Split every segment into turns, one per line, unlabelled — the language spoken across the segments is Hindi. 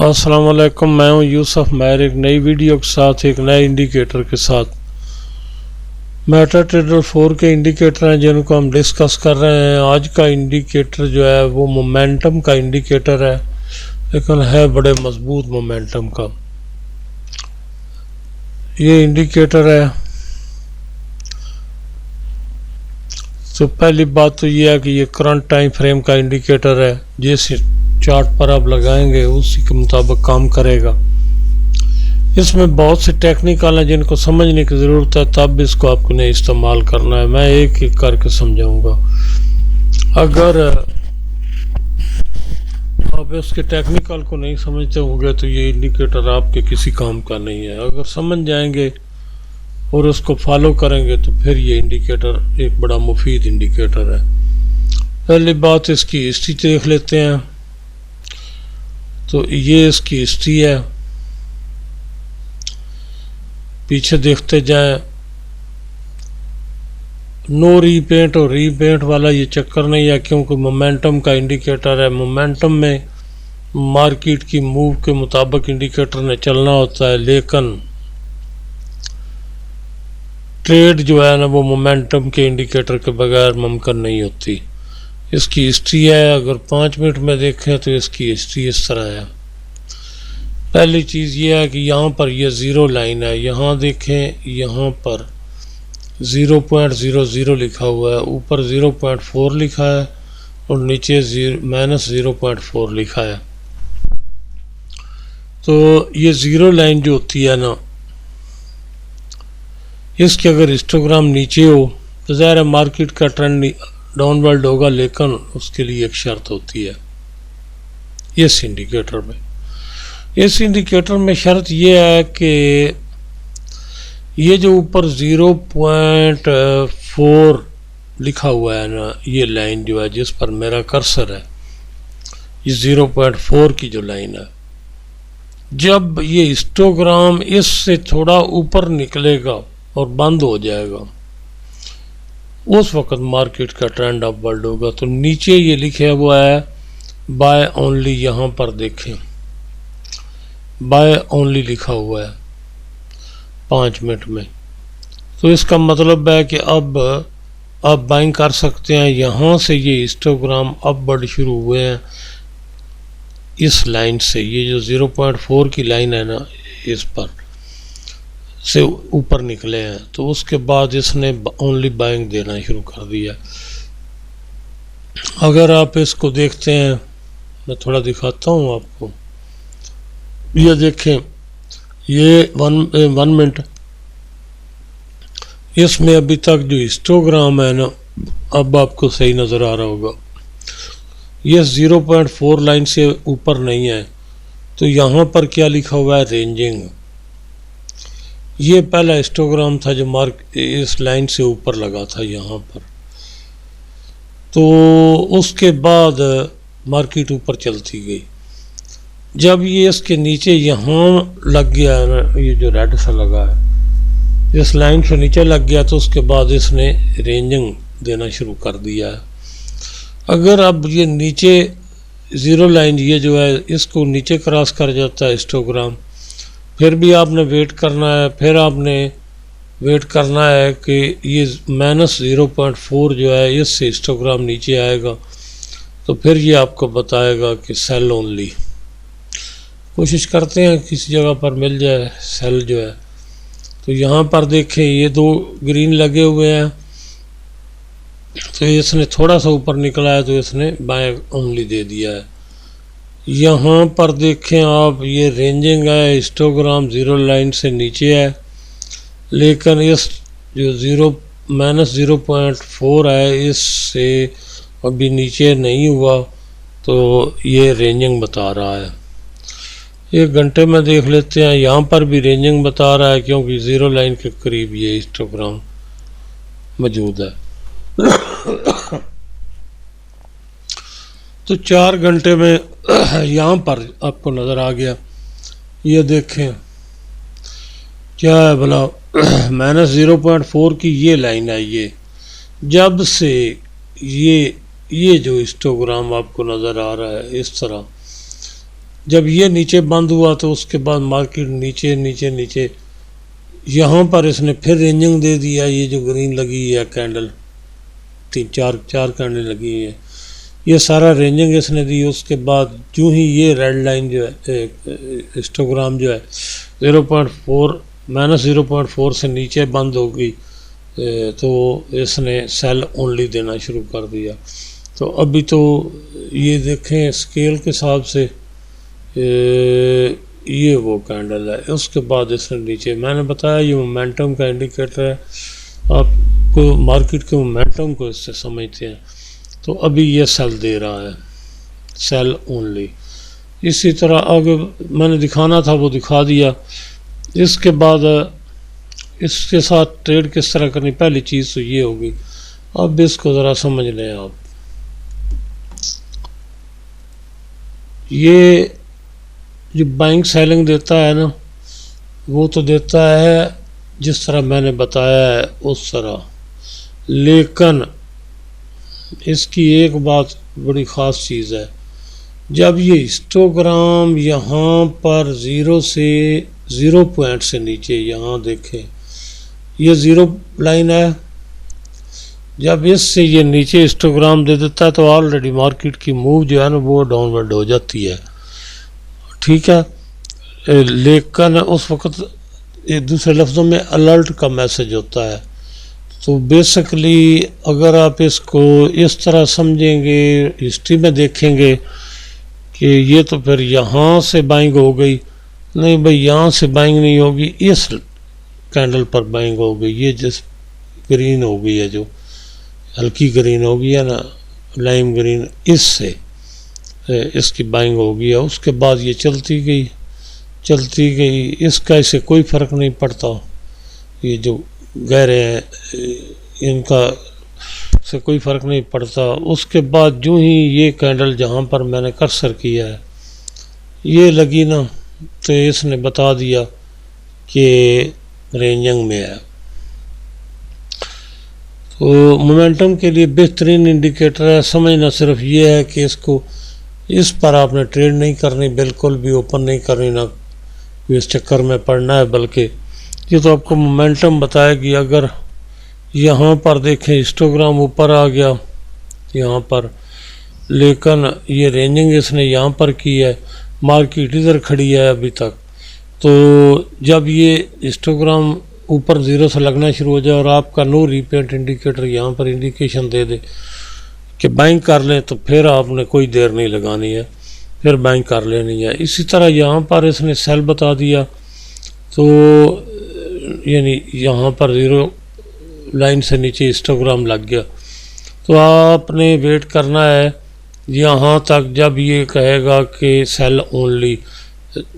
अस्सलाम वालेकुम, मैं हूं यूसुफ मैर एक नई वीडियो के साथ एक नए इंडिकेटर के साथ। मेटा ट्रेडर 4 के इंडिकेटर हैं जिनको हम डिस्कस कर रहे हैं। आज का इंडिकेटर जो है वो मोमेंटम का इंडिकेटर है, लेकिन है बड़े मजबूत मोमेंटम का। ये इंडिकेटर है। तो पहली बात तो ये है कि ये करंट टाइम फ्रेम का इंडिकेटर है। जिस चार्ट पर आप लगाएंगे उसी के मुताबिक काम करेगा। इसमें बहुत से टेक्निकल हैं जिनको समझने की ज़रूरत है, तब इसको आपको नहीं इस्तेमाल करना है। मैं एक एक करके समझाऊंगा। अगर आप इसके टेक्निकल को नहीं समझते होंगे तो ये इंडिकेटर आपके किसी काम का नहीं है। अगर समझ जाएंगे और उसको फॉलो करेंगे तो फिर ये इंडिकेटर एक बड़ा मुफीद इंडिकेटर है। पहली बात इसकी हिस्ट्री देख लेते हैं। तो ये इसकी हिस्ट्री है। पीछे देखते जाएं। नो रीपेंट और रीपेंट वाला ये चक्कर नहीं है, क्योंकि मोमेंटम का इंडिकेटर है। मोमेंटम में मार्केट की मूव के मुताबिक इंडिकेटर ने चलना होता है, लेकिन ट्रेड जो है ना वो मोमेंटम के इंडिकेटर के बगैर मुमकिन नहीं होती। इसकी हिस्ट्री है, अगर 5 मिनट में देखें तो इसकी हिस्ट्री इस तरह है। पहली चीज़ ये है कि यहाँ पर ये ज़ीरो लाइन है। यहाँ देखें, यहाँ पर 0.00 लिखा हुआ है, ऊपर 0.4 लिखा है और नीचे -0.4 लिखा है। तो ये ज़ीरो लाइन जो होती है ना, इसके अगर हिस्टोग्राम नीचे हो तो ज़ाहिर है मार्केट का ट्रेंड डाउनवर्ड होगा, लेकिन उसके लिए एक शर्त होती है इस इंडिकेटर में। इस इंडिकेटर में शर्त ये है कि ये जो ऊपर 0.4 लिखा हुआ है ना, ये लाइन जो है जिस पर मेरा कर्सर है, ये 0.4 की जो लाइन है, जब ये हिस्टोग्राम इससे थोड़ा ऊपर निकलेगा और बंद हो जाएगा, उस वक्त मार्केट का ट्रेंड अपवर्ड होगा। तो नीचे ये लिखा हुआ है बाय ओनली, यहाँ पर देखें बाय ओनली लिखा हुआ है 5 मिनट में। तो इसका मतलब है कि अब आप बाइंग कर सकते हैं। यहाँ से ये हिस्टोग्राम अपवर्ड शुरू हुए हैं इस लाइन से, ये जो 0.4 की लाइन है ना, इस पर से ऊपर निकले हैं। तो उसके बाद इसने ओनली बाइंग देना शुरू कर दिया। अगर आप इसको देखते हैं, मैं थोड़ा दिखाता हूँ आपको। ये देखें, ये वन मिनट, इसमें अभी तक जो हिस्टोग्राम है ना, अब आपको सही नज़र आ रहा होगा, ये 0.4 लाइन से ऊपर नहीं है। तो यहाँ पर क्या लिखा हुआ है, रेंजिंग। ये पहला हिस्टोग्राम था जो इस लाइन से ऊपर लगा था यहाँ पर। तो उसके बाद मार्केट ऊपर चलती गई। जब ये इसके नीचे यहाँ लग गया ना, ये जो रेड सा लगा है, इस लाइन से नीचे लग गया, तो उसके बाद इसने रेंजिंग देना शुरू कर दिया है। अगर अब ये नीचे ज़ीरो लाइन ये जो है इसको नीचे क्रॉस कर जाता है हिस्टोग्राम, फिर भी आपने वेट करना है। फिर आपने वेट करना है कि ये -0.4 जो है इससे हिस्टोग्राम नीचे आएगा, तो फिर ये आपको बताएगा कि सेल ओनली। कोशिश करते हैं किसी जगह पर मिल जाए सेल जो है। तो यहाँ पर देखें, ये 2 ग्रीन लगे हुए हैं, तो इसने थोड़ा सा ऊपर निकला है तो इसने बाय ओनली दे दिया है। यहाँ पर देखें आप, ये रेंजिंग है, हिस्टोग्राम ज़ीरो लाइन से नीचे है, लेकिन इस जो -0.4 है इससे अभी नीचे नहीं हुआ, तो ये रेंजिंग बता रहा है। 1 घंटे में देख लेते हैं। यहाँ पर भी रेंजिंग बता रहा है, क्योंकि ज़ीरो लाइन के करीब ये हिस्टोग्राम मौजूद है। तो 4 घंटे में यहाँ पर आपको नज़र आ गया। ये देखें क्या है भला, -0.4 की ये लाइन है। ये जब से ये जो हिस्टोग्राम आपको नज़र आ रहा है इस तरह, जब ये नीचे बंद हुआ तो उसके बाद मार्केट नीचे नीचे नीचे, यहाँ पर इसने फिर रेंजिंग दे दिया। ये जो ग्रीन लगी है कैंडल, चार कैंडल लगी है, ये सारा रेंजिंग इसने दी। उसके बाद जो ही ये रेड लाइन जो है हिस्टोग्राम जो है 0.4 -0.4 से नीचे बंद हो गई, तो इसने सेल ओनली देना शुरू कर दिया। तो अभी तो ये देखें स्केल के हिसाब से ये वो कैंडल है। उसके बाद इसने नीचे, मैंने बताया ये मोमेंटम का इंडिकेटर है, आपको मार्केट के मोमेंटम को इससे समझते हैं। तो अभी ये सेल दे रहा है, सेल ओनली। इसी तरह आगे मैंने दिखाना था वो दिखा दिया। इसके बाद इसके साथ ट्रेड किस तरह करनी, पहली चीज़ तो ये होगी। अब इसको ज़रा समझ लें आप। ये जो बाइंग सेलिंग देता है ना, वो तो देता है जिस तरह मैंने बताया है उस तरह, लेकिन इसकी एक बात बड़ी ख़ास चीज़ है। जब ये हिस्टोग्राम यहाँ पर 0 पॉइंट से नीचे, यहाँ देखें ये 0 लाइन है, जब इससे ये नीचे हिस्टोग्राम दे देता है तो ऑलरेडी मार्केट की मूव जो है ना वो डाउनवर्ड हो जाती है, ठीक है। लेकिन उस वक्त एक दूसरे लफ्ज़ों में अलर्ट का मैसेज होता है। तो बेसिकली अगर आप इसको इस तरह समझेंगे, हिस्ट्री में देखेंगे कि ये तो फिर यहाँ से बाइंग हो गई, नहीं भाई यहाँ से बाइंग नहीं होगी, इस कैंडल पर बाइंग हो गई। ये जिस ग्रीन हो गई है, जो हल्की ग्रीन हो गई है ना, लाइम ग्रीन, इससे इसकी बाइंग हो गई है। उसके बाद ये चलती गई, इसका इससे कोई फ़र्क नहीं पड़ता। ये जो गहरे हैं इनका से कोई फ़र्क नहीं पड़ता। उसके बाद जो ही ये कैंडल जहाँ पर मैंने कर्सर किया है ये लगी ना, तो इसने बता दिया कि रेंजिंग में है। तो मोमेंटम के लिए बेहतरीन इंडिकेटर है। समझना सिर्फ ये है कि इसको, इस पर आपने ट्रेड नहीं करनी, बिल्कुल भी ओपन नहीं करनी, ना इस चक्कर में पड़ना है, बल्कि ये तो आपको मोमेंटम बताएगी। अगर यहाँ पर देखें हिस्टोग्राम ऊपर आ गया यहाँ पर, लेकिन ये रेंजिंग इसने यहाँ पर की है, मार्केट इधर खड़ी है अभी तक। तो जब ये हिस्टोग्राम ऊपर 0 से लगना शुरू हो जाए और आपका नो रीपेंट इंडिकेटर यहाँ पर इंडिकेशन दे दे कि बाइंग कर लें, तो फिर आपने कोई देर नहीं लगानी है, फिर बाइंग कर लेनी है। इसी तरह यहाँ पर इसने सेल बता दिया, तो यानी यहाँ पर 0 लाइन से नीचे हिस्टोग्राम लग गया, तो आपने वेट करना है यहाँ तक जब ये कहेगा कि सेल ओनली।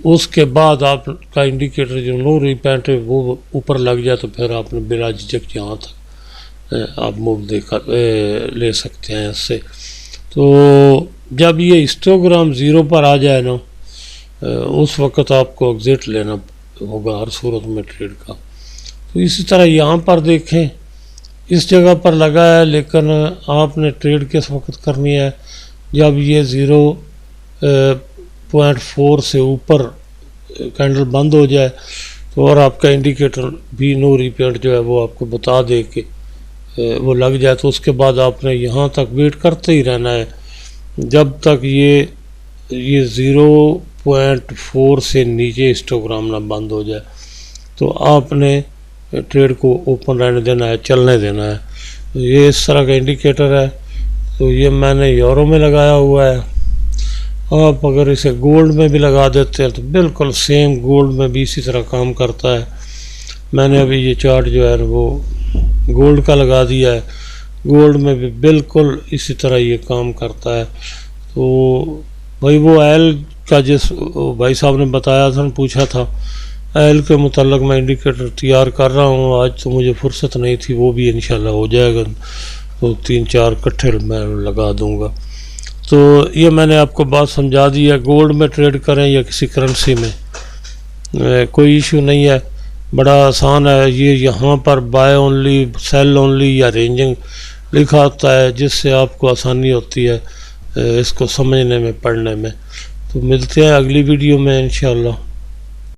उसके बाद आपका इंडिकेटर जो नो रीपेंट है वो ऊपर लग जाए, तो फिर आपने बिना झिझक यहाँ तक आप मूव ले सकते हैं इससे। तो जब ये हिस्टोग्राम 0 पर आ जाए ना, उस वक्त आपको एग्जिट लेना होगा हर सूरत में ट्रेड का। तो इसी तरह यहाँ पर देखें इस जगह पर लगा है, लेकिन आपने ट्रेड किस वक्त करनी है, जब ये 0.4 से ऊपर कैंडल बंद हो जाए, तो और आपका इंडिकेटर भी नो रीपेंट जो है वो आपको बता दे कि वो लग जाए, तो उसके बाद आपने यहाँ तक वेट करते ही रहना है जब तक ये 0.4 से नीचे हिस्टोग्राम ना बंद हो जाए। तो आपने ट्रेड को ओपन रहने देना है, चलने देना है। ये इस तरह का इंडिकेटर है। तो ये मैंने यूरो में लगाया हुआ है। आप अगर इसे गोल्ड में भी लगा देते हैं तो बिल्कुल सेम गोल्ड में भी इसी तरह काम करता है। मैंने अभी ये चार्ट जो है वो गोल्ड का लगा दिया है, गोल्ड में भी बिल्कुल इसी तरह ये काम करता है। तो भाई वो एल का जिस भाई साहब ने बताया था, पूछा था, एल के मुताल्लिक मैं इंडिकेटर तैयार कर रहा हूँ। आज तो मुझे फुर्सत नहीं थी, वो भी इंशाल्लाह हो जाएगा, तो 3-4 इकट्ठे मैं लगा दूँगा। तो ये मैंने आपको बात समझा दी है। गोल्ड में ट्रेड करें या किसी करेंसी में, कोई इशू नहीं है, बड़ा आसान है। ये यहाँ पर बाय ओनली, सेल ओनली या रेंजिंग लिखा होता है, जिससे आपको आसानी होती है इसको समझने में, पढ़ने में। तो मिलते हैं अगली वीडियो में इंशाल्लाह।